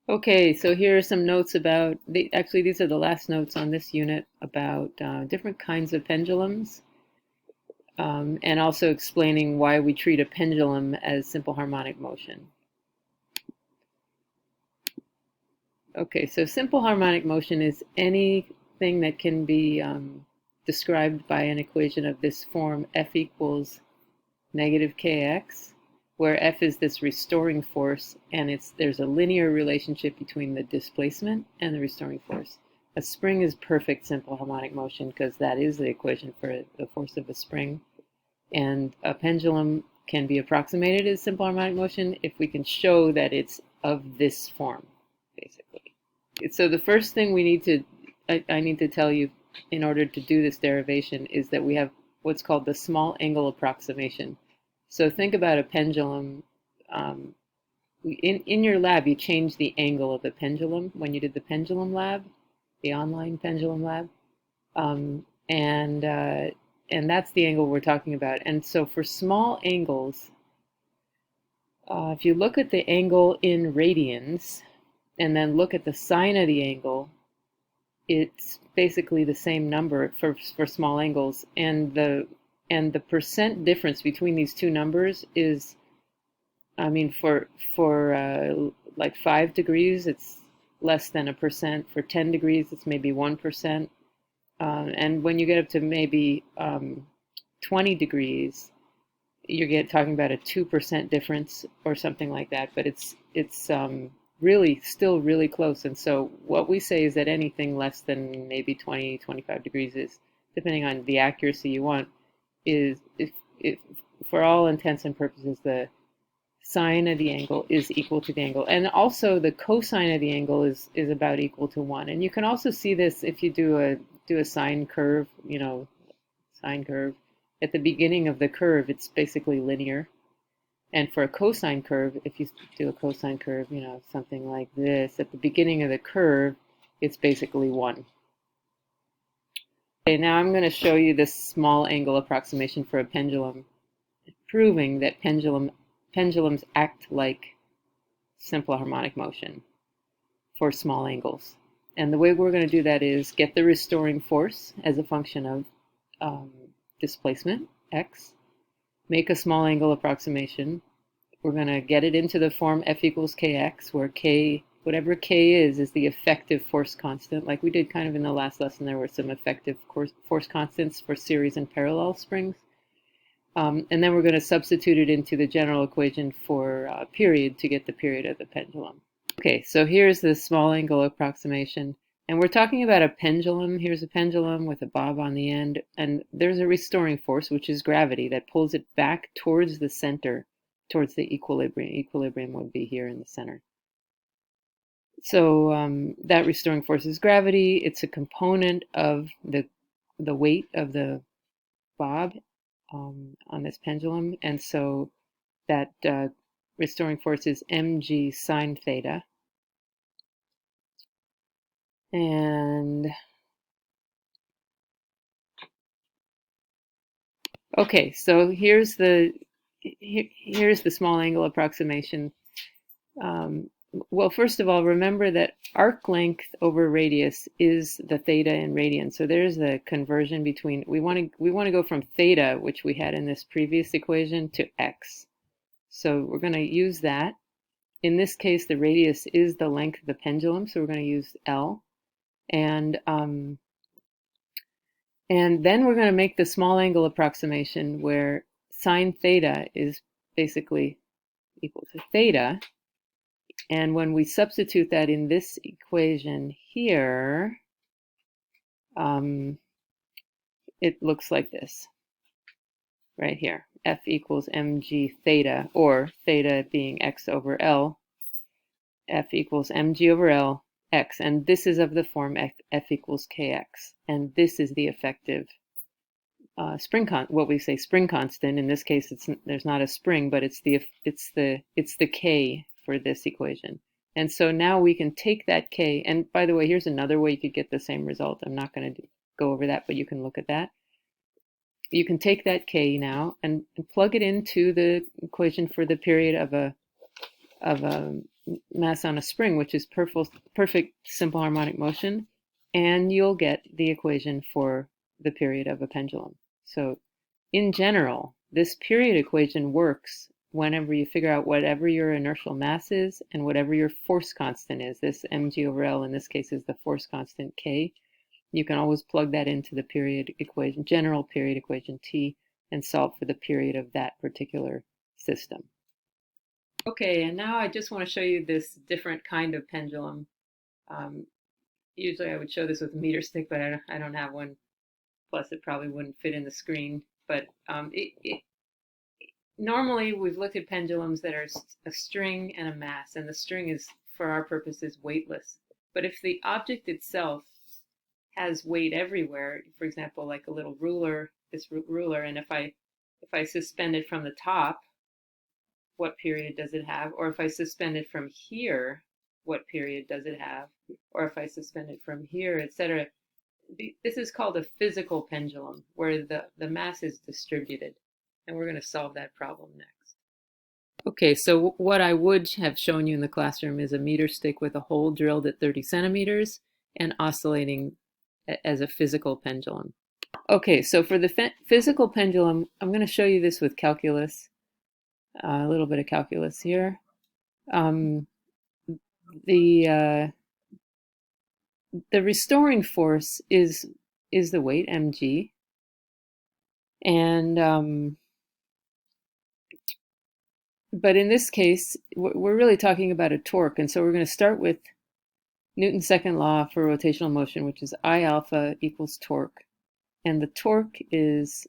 Okay, so here are some notes about actually these are the last notes on this unit about different kinds of pendulums, and also explaining why we treat a pendulum as simple harmonic motion. Okay, so simple harmonic motion is anything that can be described by an equation of this form: F equals negative kx, where F is this restoring force, and there's a linear relationship between the displacement and the restoring force. A spring is perfect simple harmonic motion because that is the equation for the force of a spring. And a pendulum can be approximated as simple harmonic motion if we can show that it's of this form, basically. So the first thing I need to tell you in order to do this derivation is that we have what's called the small angle approximation. So think about a pendulum. Um, in your lab, you changed the angle of the pendulum when you did the pendulum lab, the online pendulum lab, um, and uh, and that's the angle we're talking about. And so for small angles, if you look at the angle in radians and then look at the sine of the angle, it's basically the same number for small angles, and the percent difference between these two numbers is, I mean, for like 5 degrees, it's less than a percent. For 10 degrees, it's maybe 1%. And when you get up to maybe 20 degrees, you're talking about a 2% difference or something like that. But it's really still really close. And so what we say is that anything less than maybe 20, 25 degrees is, depending on the accuracy you want, is if for all intents and purposes the sine of the angle is equal to the angle, and also the cosine of the angle is about equal to 1. And you can also see this if you do a sine curve, sine curve. At the beginning of the curve, it's basically linear. And for a cosine curve, if you do a cosine curve, something like this, at the beginning of the curve, it's basically 1. Okay, now I'm going to show you this small angle approximation for a pendulum, proving that pendulums act like simple harmonic motion for small angles. And the way we're going to do that is get the restoring force as a function of displacement, x, make a small angle approximation. We're going to get it into the form F equals kx, where k, whatever k is the effective force constant. Like we did kind of in the last lesson, there were some effective force constants for series and parallel springs. And then we're going to substitute it into the general equation for period to get the period of the pendulum. Okay, so here's the small angle approximation. And we're talking about a pendulum. Here's a pendulum with a bob on the end. And there's a restoring force, which is gravity, that pulls it back towards the center, towards the equilibrium. Equilibrium would be here in the center. So that restoring force is gravity. It's a component of the weight of the bob on this pendulum. And so that restoring force is mg sine theta. And okay, so here's the small angle approximation. Um, well, first of all, remember that arc length over radius is the theta in radians. So there's the conversion between, we want to go from theta, which we had in this previous equation, to x. So we're going to use that. In this case, the radius is the length of the pendulum, so we're going to use L. And then we're going to make the small angle approximation where sine theta is basically equal to theta. And when we substitute that in this equation here, it looks like this right here. F equals mg theta, or theta being x over L. F equals mg over L, x. And this is of the form F equals kx. And this is the effective what we say spring constant. In this case, there's not a spring, but it's the k for this equation. And so now we can take that k, and by the way, here's another way you could get the same result. I'm not going to go over that, but you can look at that. You can take that k now and plug it into the equation for the period of a mass on a spring, which is perfect simple harmonic motion, and you'll get the equation for the period of a pendulum. So in general, this period equation works whenever you figure out whatever your inertial mass is and whatever your force constant is. This mg over L in this case is the force constant K. You can always plug that into the period equation, general period equation T, and solve for the period of that particular system. Okay, and now I just want to show you this different kind of pendulum. Usually I would show this with a meter stick, but I don't have one. Plus, it probably wouldn't fit in the screen. But normally we've looked at pendulums that are a string and a mass, and the string is, for our purposes, weightless. But if the object itself has weight everywhere, for example, like a little ruler, this ruler, and if I suspend it from the top, what period does it have? Or if I suspend it from here, what period does it have? Or if I suspend it from here, etc. This is called a physical pendulum, where the mass is distributed. And we're going to solve that problem next. Okay, so what I would have shown you in the classroom is a meter stick with a hole drilled at 30 centimeters and oscillating as a physical pendulum. Okay, so for the physical pendulum, I'm going to show you this with calculus. A little bit of calculus here. The restoring force is the weight mg, and but in this case we're really talking about a torque, and so we're going to start with Newton's second law for rotational motion, which is I alpha equals torque, and the torque it's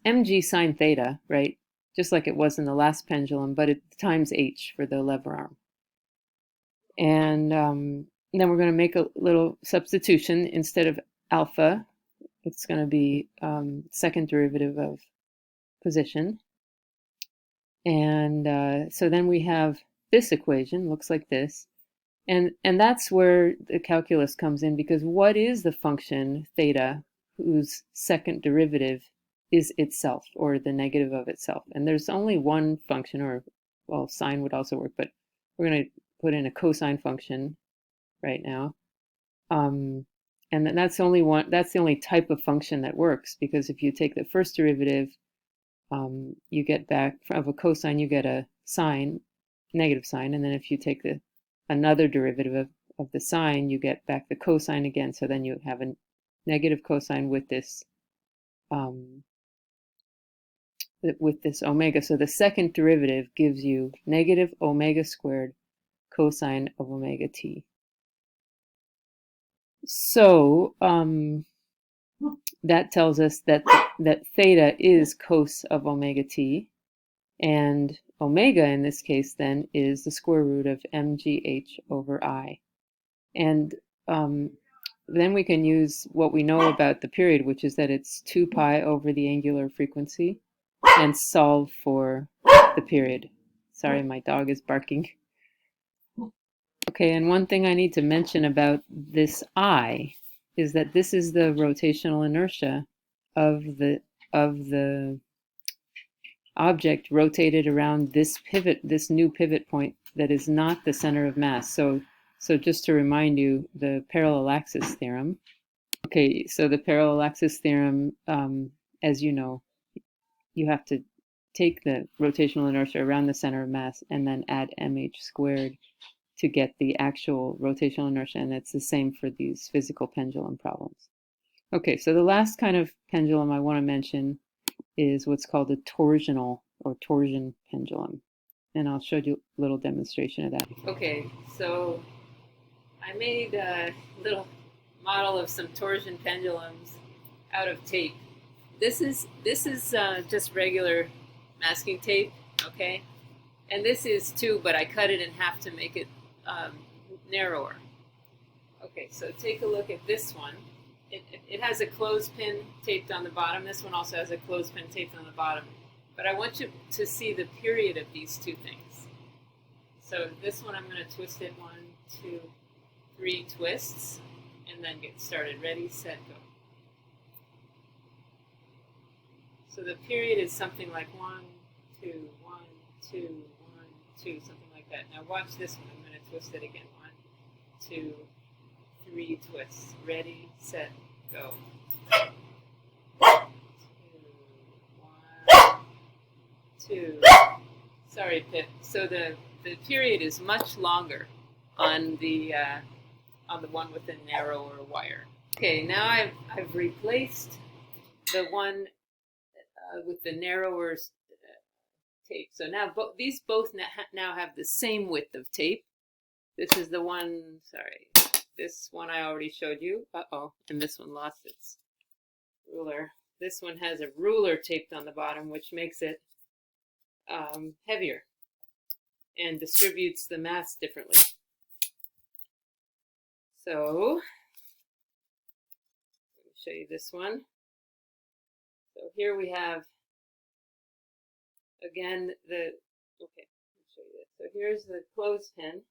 mg sine theta, right? Just like it was in the last pendulum, but it times h for the lever arm. And then we're going to make a little substitution. Instead of alpha, it's going to be second derivative of position. And so then we have this equation, looks like this. And that's where the calculus comes in, because what is the function theta whose second derivative is itself, or the negative of itself? And there's only one function, or, well, sine would also work, but we're going to put in a cosine function right now. And that's the only type of function that works, because if you take the first derivative, you get back, of a cosine, you get a sine, negative sine, and then if you take another derivative of the sine, you get back the cosine again, so then you have a negative cosine with this omega. So the second derivative gives you negative omega squared cosine of omega t. So that tells us that theta is cos of omega t, and omega in this case then is the square root of mgh over I. And then we can use what we know about the period, which is that it's 2 pi over the angular frequency, and solve for the period. Sorry, my dog is barking. Okay, and one thing I need to mention about this I is that this is the rotational inertia of the object rotated around this new pivot point that is not the center of mass. So just to remind you, the parallel axis theorem. Okay, so the parallel axis theorem, as you know, you have to take the rotational inertia around the center of mass and then add mh squared to get the actual rotational inertia, and it's the same for these physical pendulum problems. Okay, so the last kind of pendulum I want to mention is what's called a torsional or torsion pendulum, and I'll show you a little demonstration of that. Okay, so I made a little model of some torsion pendulums out of tape. This is just regular masking tape, okay? And this is too, but I cut it in half to make it narrower. Okay, so take a look at this one. It has a clothespin taped on the bottom. This one also has a clothespin taped on the bottom. But I want you to see the period of these two things. So this one I'm going to twist it 1, 2, 3 twists, and then get started. Ready, set, go. So the period is something like 1, 2, 1, 2, 1, 2, something like that. Now watch this one. I'm going to twist it again. 1, 2, 3 twists. Ready, set, go. 2, 1, 2. Sorry, Pip. So the period is much longer on the one with the narrower wire. Okay, now I've replaced the one with the narrower tape. So now these both now have the same width of tape. This is the one, sorry, this one I already showed you. Uh-oh, and this one lost its ruler. This one has a ruler taped on the bottom, which makes it heavier and distributes the mass differently. So, let me show you this one. So here we have, again, okay, let me show you this. So here's the clothespin.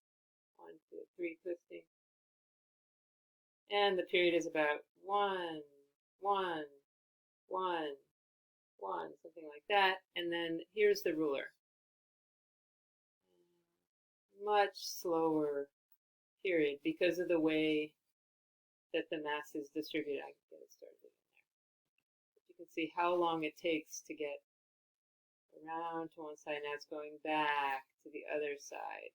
1, 2, 3, twisting. And the period is about 1, 1, 1, 1, something like that. And then here's the ruler. Much slower period because of the way that the mass is distributed. I can get it started in there. But you can see how long it takes to get around to one side. Now it's going back to the other side.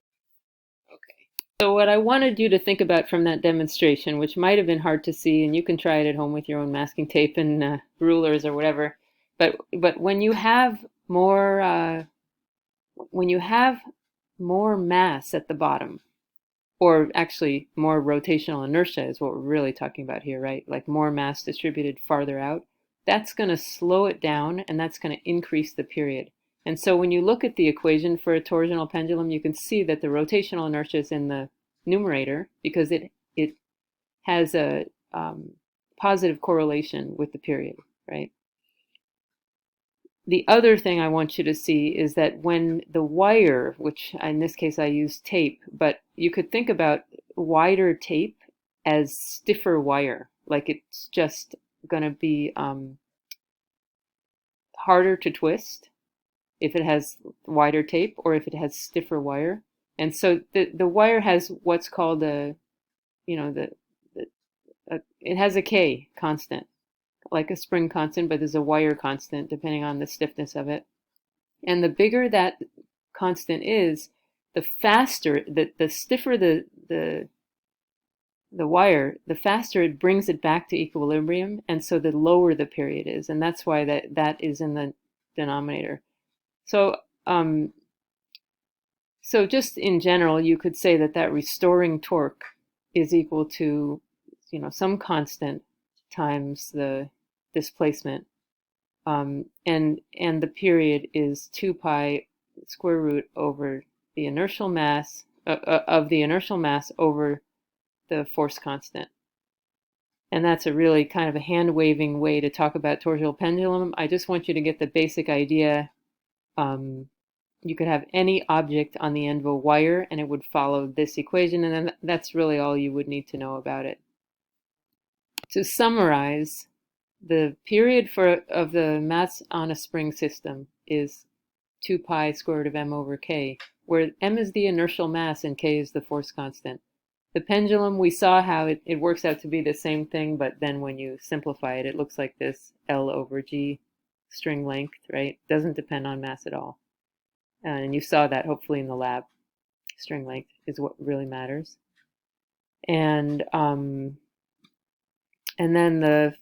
Okay. So what I wanted you to think about from that demonstration, which might have been hard to see, and you can try it at home with your own masking tape and rulers or whatever, but when you have more mass at the bottom, or actually more rotational inertia is what we're really talking about here, right? Like more mass distributed farther out, that's going to slow it down and that's going to increase the period. And so when you look at the equation for a torsional pendulum, you can see that the rotational inertia is in the numerator because it has a positive correlation with the period, right? The other thing I want you to see is that when the wire, which in this case I use tape, but you could think about wider tape as stiffer wire, like it's just going to be harder to twist if it has wider tape or if it has stiffer wire. And so the wire has what's called it has a K constant, like a spring constant, but there's a wire constant depending on the stiffness of it. And the bigger that constant is, the faster, the stiffer the wire, the faster it brings it back to equilibrium, and so the lower the period is, and that's why that is in the denominator. So so just in general, you could say that restoring torque is equal to, some constant times the displacement, and the period is 2 pi square root over the inertial mass of the inertial mass over the force constant. And that's a really kind of a hand-waving way to talk about torsional pendulum. I just want you to get the basic idea. You could have any object on the end of a wire and it would follow this equation, and then that's really all you would need to know about it. To summarize, the period of the mass on a spring system is 2 pi square root of m over k, where m is the inertial mass and k is the force constant. The pendulum, we saw how it works out to be the same thing, but then when you simplify it, it looks like this, L over G, string length, right? Doesn't depend on mass at all. And you saw that hopefully in the lab. String length is what really matters. And then the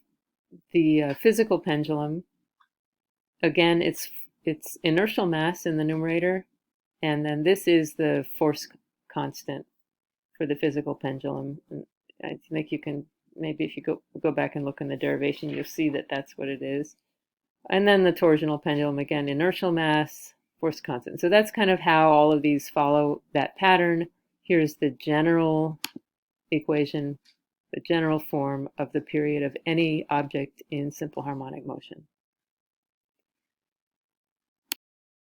physical pendulum, again, it's inertial mass in the numerator, and then this is the force constant for the physical pendulum. And I think you can, maybe if you go back and look in the derivation, you'll see that that's what it is. And then the torsional pendulum, again, inertial mass, force constant. So that's kind of how all of these follow that pattern. Here's the general equation, the general form of the period of any object in simple harmonic motion.